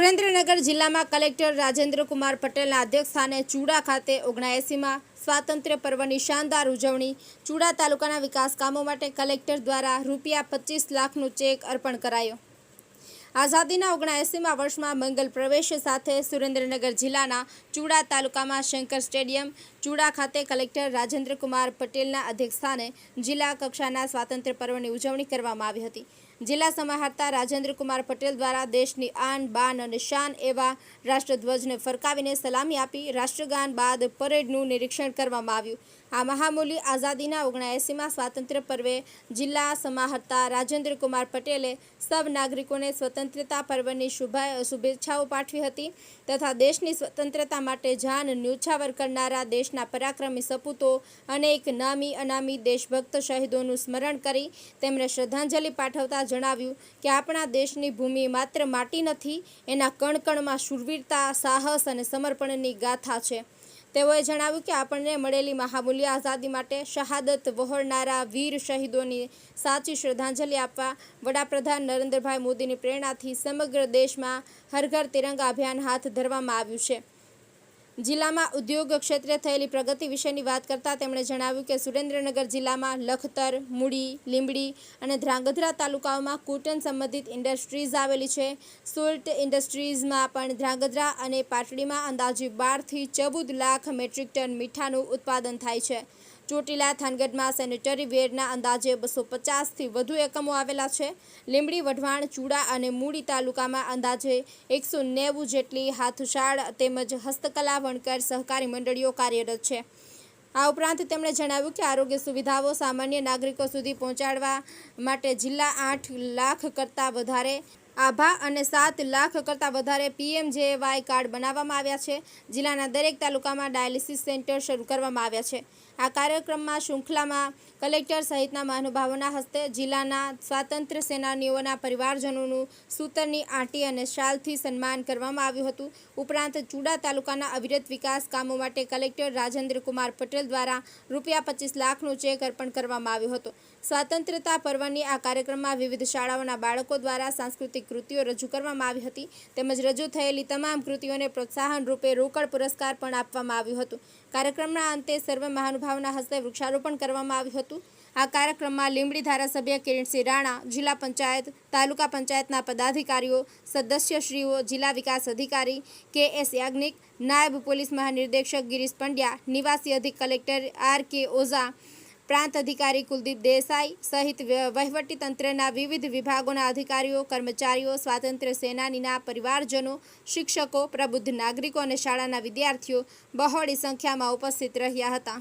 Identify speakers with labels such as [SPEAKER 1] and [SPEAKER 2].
[SPEAKER 1] સુરેન્દ્રનગર જિલ્લામાં કલેક્ટર રાજેન્દ્રકુમાર પટેલના અધ્યક્ષસ્થાને ચૂડા ખાતે 79મા સ્વાતંત્ર્ય પર્વની શાનદાર ઉજવણી। ચૂડા તાલુકાના વિકાસ કામો માટે કલેક્ટર દ્વારા ₹25 લાખનો ચેક અર્પણ કરાયો। આઝાદીના 79મા વર્ષમાં મંગલ પ્રવેશ સાથે સુરેન્દ્રનગર જિલ્લાના ચૂડા તાલુકામાં શંકર સ્ટેડિયમ ચૂડા ખાતે કલેક્ટર રાજેન્દ્રકુમાર પટેલના અધ્યક્ષસ્થાને જિલ્લા કક્ષાના સ્વાતંત્ર્ય પર્વની ઉજવણી કરવામાં આવી હતી। જિલ્લા સમાહર્તા રાજેન્દ્રકુમાર પટેલ દ્વારા દેશની આન બાન અને શાન એવા રાષ્ટ્રધ્વજને ફરકાવીને સલામી આપી રાષ્ટ્રગાન બાદ પરેડનું નિરીક્ષણ કરવામાં આવ્યું। આ મહામૂલી આઝાદીના 79મા સ્વાતંત્ર્ય પર્વે જિલ્લા સમાહર્તા રાજેન્દ્રકુમાર પટેલે સૌ નાગરિકોને સ્વતંત્રતા પર્વની શુભેચ્છાઓ પાઠવી હતી તથા દેશની સ્વતંત્રતા માટે જાન ન્યોછાવર કરનારા દેશના પરાક્રમી સપૂતો અનેક નામી અનામી દેશભક્ત શહીદોનું સ્મરણ કરી તેમને શ્રદ્ધાંજલિ પાઠવતા જણાવ્યું કે આપણા દેશની ભૂમિ માત્ર માટી નથી, એના કણકણમાં શૂરવીરતા, સાહસ અને સમર્પણની ગાથા છે। તેઓએ જણાવ્યું કે આપણને મળેલી મહામૂલ્ય આઝાદી માટે શહાદત વહોરનારા વીર શહીદોની સાચી શ્રદ્ધાંજલિ આપવા વડાપ્રધાન નરેન્દ્રભાઈ મોદીની પ્રેરણાથી સમગ્ર દેશમાં હર ઘર તિરંગા અભિયાન હાથ ધરવામાં આવ્યું છે। જિલ્લામાં ઉદ્યોગ ક્ષેત્રે થયેલી પ્રગતિ વિશેની વાત કરતાં તેમણે જણાવ્યું કે સુરેન્દ્રનગર જિલ્લામાં લખતર, મૂળી, લીંબડી અને ધ્રાંગધ્રા તાલુકાઓમાં કોટન સંબંધિત ઇન્ડસ્ટ્રીઝ આવેલી છે। સોલ્ટ ઇન્ડસ્ટ્રીઝમાં પણ ધ્રાંગધ્રા અને પાટડીમાં અંદાજે 12 થી 14 લાખ મેટ્રિક ટન મીઠાનું ઉત્પાદન થાય છે। ચોટીલા થાનગઢમાં સેનેટરી વેરના અંદાજે 250થી વધુ એકમો આવેલા છે। લીંબડી, વઢવાણ, ચૂડા અને મૂળી તાલુકામાં અંદાજે 190 જેટલી હાથશાળ તેમજ હસ્તકલા વણકર સહકારી મંડળીઓ કાર્યરત છે। આ ઉપરાંત તેમણે જણાવ્યું કે આરોગ્ય સુવિધાઓ સામાન્ય નાગરિકો સુધી પહોંચાડવા માટે જિલ્લા 8 લાખ કરતાં વધારે આભા અને 7 લાખ કરતાં વધારે PMJY કાર્ડ બનાવવામાં આવ્યા છે। જિલ્લાના દરેક તાલુકામાં ડાયાલિસિસ સેન્ટર શરૂ કરવામાં આવ્યા છે। આ કાર્યક્રમમાં શૃંખલામાં કલેક્ટર સહિતના મહાનુભાવોના હસ્તે જિલ્લાના સ્વાતંત્ર્ય સેનાનીઓના પરિવારજનોનું સૂતરની આંટી અને શાલથી સન્માન કરવામાં આવ્યું હતું। ઉપરાંત ચૂડા તાલુકાના અવિરત વિકાસ કામો માટે કલેક્ટર રાજેન્દ્રકુમાર પટેલ દ્વારા ₹25 લાખનો ચેક અર્પણ કરવામાં આવ્યો હતો। સ્વાતંત્ર્યતા પર્વની આ કાર્યક્રમમાં વિવિધ શાળાઓના બાળકો દ્વારા સાંસ્કૃતિક કૃતિઓ રજૂ કરવામાં આવી હતી તેમજ રજૂ થયેલી તમામ કૃતિઓને પ્રોત્સાહન રૂપે રોકડ પુરસ્કાર પણ આપવામાં આવ્યું હતું। કાર્યક્રમના અંતે સર્વ મહાનુભાવોના હસ્તે વૃક્ષારોપણ કરવામાં આવ્યું હતું। આ કાર્યક્રમમાં લીંબડી ધારાસભ્ય કિરીટસિંહ રાણા, જિલ્લા પંચાયત, તાલુકા પંચાયતના પદાધિકારીઓ, સદસ્યશ્રીઓ, જિલ્લા વિકાસ અધિકારી KS યાજ્ઞિક, નાયબ પોલીસ મહાનિર્દેશક ગિરીશ પંડ્યા, નિવાસી અધિક કલેક્ટર RK ઓઝા, પ્રાંત અધિકારી કુલદીપ દેસાઈ સહિત વહીવટી તંત્રના વિવિધ વિભાગોના અધિકારીઓ, કર્મચારીઓ, સ્વાતંત્ર્ય સેનાનીના પરિવારજનો, શિક્ષકો, પ્રબુદ્ધ નાગરિકો અને શાળાના વિદ્યાર્થીઓ બહોળી સંખ્યામાં ઉપસ્થિત રહ્યા હતા।